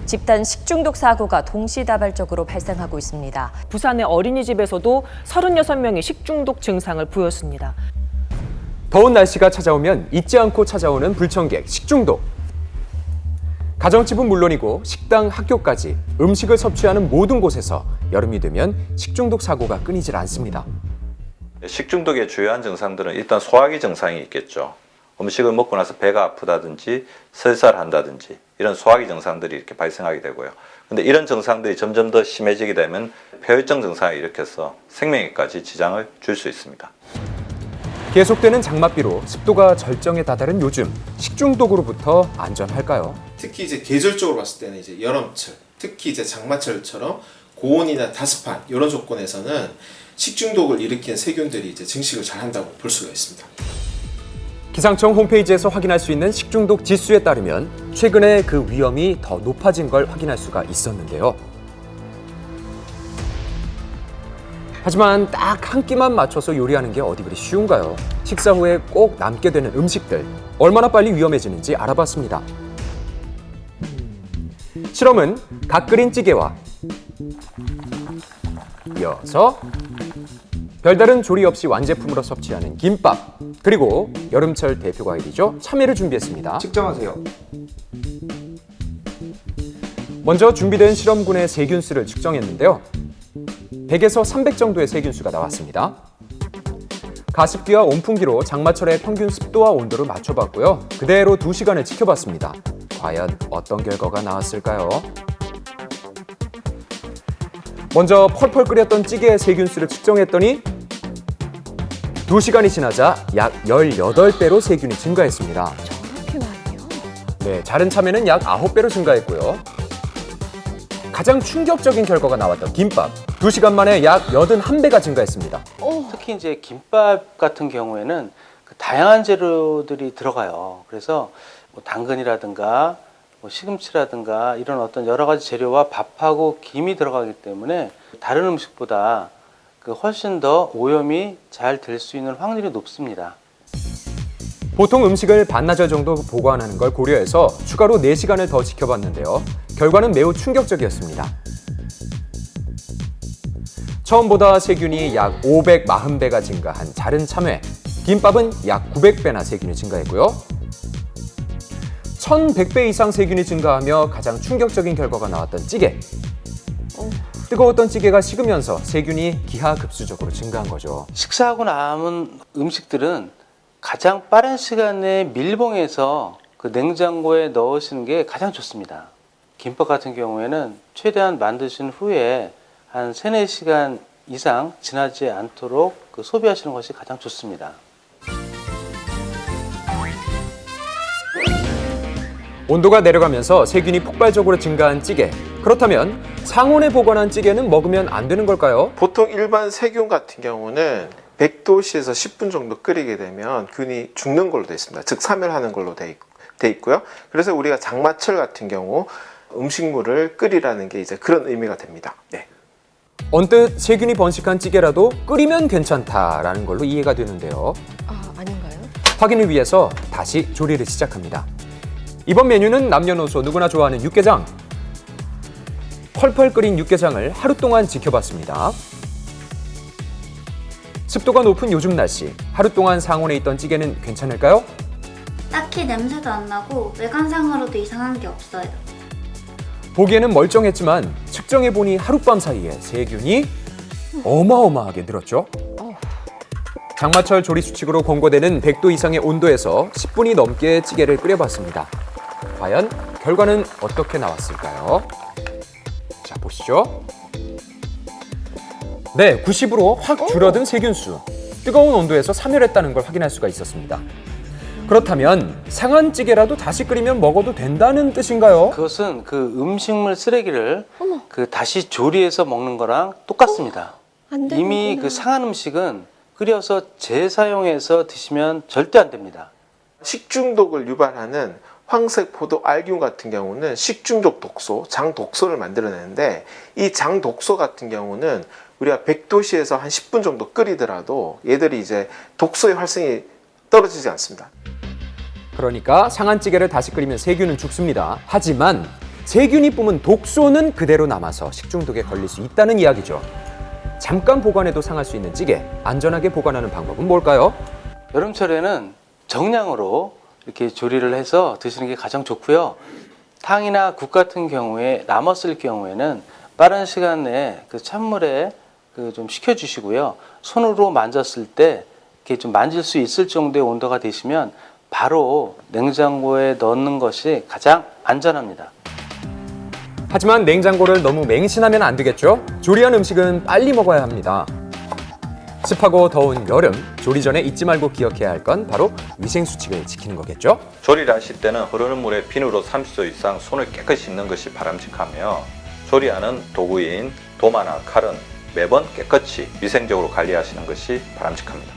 집단 식중독 사고가 동시다발적으로 발생하고 있습니다. 부산의 어린이집에서도 36명이 식중독 증상을 보였습니다. 더운 날씨가 찾아오면 잊지 않고 찾아오는 불청객, 식중독. 가정집은 물론이고 식당, 학교까지 음식을 섭취하는 모든 곳에서 여름이 되면 식중독 사고가 끊이질 않습니다. 식중독의 주요한 증상들은 일단 소화기 증상이 있겠죠. 음식을 먹고 나서 배가 아프다든지 설사한다든지 이런 소화기 증상들이 이렇게 발생하게 되고요. 근데 이런 증상들이 점점 더 심해지게 되면 폐혈증 증상을 일으켜서 생명에까지 지장을 줄 수 있습니다. 계속되는 장맛비로 습도가 절정에 다다른 요즘, 식중독으로부터 안전할까요? 특히 이제 계절적으로 봤을 때는 이제 여름철, 특히 이제 장마철처럼 고온이나 다습한 이런 조건에서는 식중독을 일으키는 세균들이 이제 증식을 잘 한다고 볼 수가 있습니다. 기상청 홈페이지에서 확인할 수 있는 식중독 지수에 따르면 최근에 그 위험이 더 높아진 걸 확인할 수가 있었는데요. 하지만 딱 한 끼만 맞춰서 요리하는 게 어디 그리 쉬운가요? 식사 후에 꼭 남게 되는 음식들, 얼마나 빨리 위험해지는지 알아봤습니다. 실험은 갓 끓인 찌개와 이어서 별다른 조리 없이 완제품으로 섭취하는 김밥, 그리고 여름철 대표 과일이죠, 참외를 준비했습니다. 측정하세요. 먼저 준비된 실험군의 세균수를 측정했는데요. 100에서 300 정도의 세균수가 나왔습니다. 가습기와 온풍기로 장마철의 평균 습도와 온도를 맞춰봤고요. 그대로 2시간을 지켜봤습니다. 과연 어떤 결과가 나왔을까요? 먼저 펄펄 끓였던 찌개의 세균수를 측정했더니 2시간이 지나자 약 18배로 세균이 증가했습니다. 저렇게 많이요? 네, 자른 참외는 약 9배로 증가했고요. 가장 충격적인 결과가 나왔던 김밥, 2시간 만에 약 81배가 증가했습니다. 특히 이제 김밥 같은 경우에는 그 다양한 재료들이 들어가요. 그래서 뭐 당근이라든가 뭐 시금치라든가 이런 어떤 여러 가지 재료와 밥하고 김이 들어가기 때문에 다른 음식보다 그 훨씬 더 오염이 잘 될 수 있는 확률이 높습니다. 보통 음식을 반나절 정도 보관하는 걸 고려해서 추가로 4시간을 더 지켜봤는데요. 결과는 매우 충격적이었습니다. 처음보다 세균이 약 540배가 증가한 자른 참외, 김밥은 약 900배나 세균이 증가했고요. 1100배 이상 세균이 증가하며 가장 충격적인 결과가 나왔던 찌개. 뜨거웠던 찌개가 식으면서 세균이 기하급수적으로 증가한 거죠. 식사하고 남은 음식들은 가장 빠른 시간에 밀봉해서 그 냉장고에 넣으시는 게 가장 좋습니다. 김밥 같은 경우에는 최대한 만드신 후에 한 3, 4시간 이상 지나지 않도록 그 소비하시는 것이 가장 좋습니다. 온도가 내려가면서 세균이 폭발적으로 증가한 찌개. 그렇다면 상온에 보관한 찌개는 먹으면 안 되는 걸까요? 보통 일반 세균 같은 경우는 100도씨에서 10분 정도 끓이게 되면 균이 죽는 걸로 되어 있습니다. 즉 사멸하는 걸로 되어 있고요. 그래서 우리가 장마철 같은 경우 음식물을 끓이라는 게 이제 그런 의미가 됩니다. 네. 언뜻 세균이 번식한 찌개라도 끓이면 괜찮다라는 걸로 이해가 되는데요. 아닌가요? 확인을 위해서 다시 조리를 시작합니다. 이번 메뉴는 남녀노소 누구나 좋아하는 육개장. 펄펄 끓인 육개장을 하루 동안 지켜봤습니다. 습도가 높은 요즘 날씨, 하루 동안 상온에 있던 찌개는 괜찮을까요? 딱히 냄새도 안 나고 외관상으로도 이상한 게 없어요. 보기에는 멀쩡했지만 측정해보니 하룻밤 사이에 세균이 어마어마하게 늘었죠. 장마철 조리 수칙으로 권고되는 100도 이상의 온도에서 10분이 넘게 찌개를 끓여봤습니다. 과연 결과는 어떻게 나왔을까요? 자, 보시죠. 네, 90으로 확 줄어든 세균수. 뜨거운 온도에서 사멸했다는 걸 확인할 수가 있었습니다. 그렇다면 상한 찌개라도 다시 끓이면 먹어도 된다는 뜻인가요? 그것은 그 음식물 쓰레기를 그 다시 조리해서 먹는 거랑 똑같습니다. 안 되는구나. 이미 그 상한 음식은 끓여서 재사용해서 드시면 절대 안 됩니다. 식중독을 유발하는 황색 포도 알균 같은 경우는 식중독 독소, 장독소를 만들어내는데 이 장독소 같은 경우는 우리가 100도씨에서 한 10분 정도 끓이더라도 얘들이 이제 독소의 활성이 떨어지지 않습니다. 그러니까 상한 찌개를 다시 끓이면 세균은 죽습니다. 하지만 세균이 뿜은 독소는 그대로 남아서 식중독에 걸릴 수 있다는 이야기죠. 잠깐 보관해도 상할 수 있는 찌개, 안전하게 보관하는 방법은 뭘까요? 여름철에는 정량으로 이렇게 조리를 해서 드시는 게 가장 좋고요. 탕이나 국 같은 경우에 남았을 경우에는 빠른 시간 내에 그 찬물에 좀 식혀주시고요. 손으로 만졌을 때 이렇게 좀 만질 수 있을 정도의 온도가 되시면 바로 냉장고에 넣는 것이 가장 안전합니다. 하지만 냉장고를 너무 맹신하면 안 되겠죠? 조리한 음식은 빨리 먹어야 합니다. 습하고 더운 여름, 조리 전에 잊지 말고 기억해야 할 건 바로 위생수칙을 지키는 거겠죠? 조리를 하실 때는 흐르는 물에 비누로 30초 이상 손을 깨끗이 씻는 것이 바람직하며 조리하는 도구인 도마나 칼은 매번 깨끗이 위생적으로 관리하시는 것이 바람직합니다.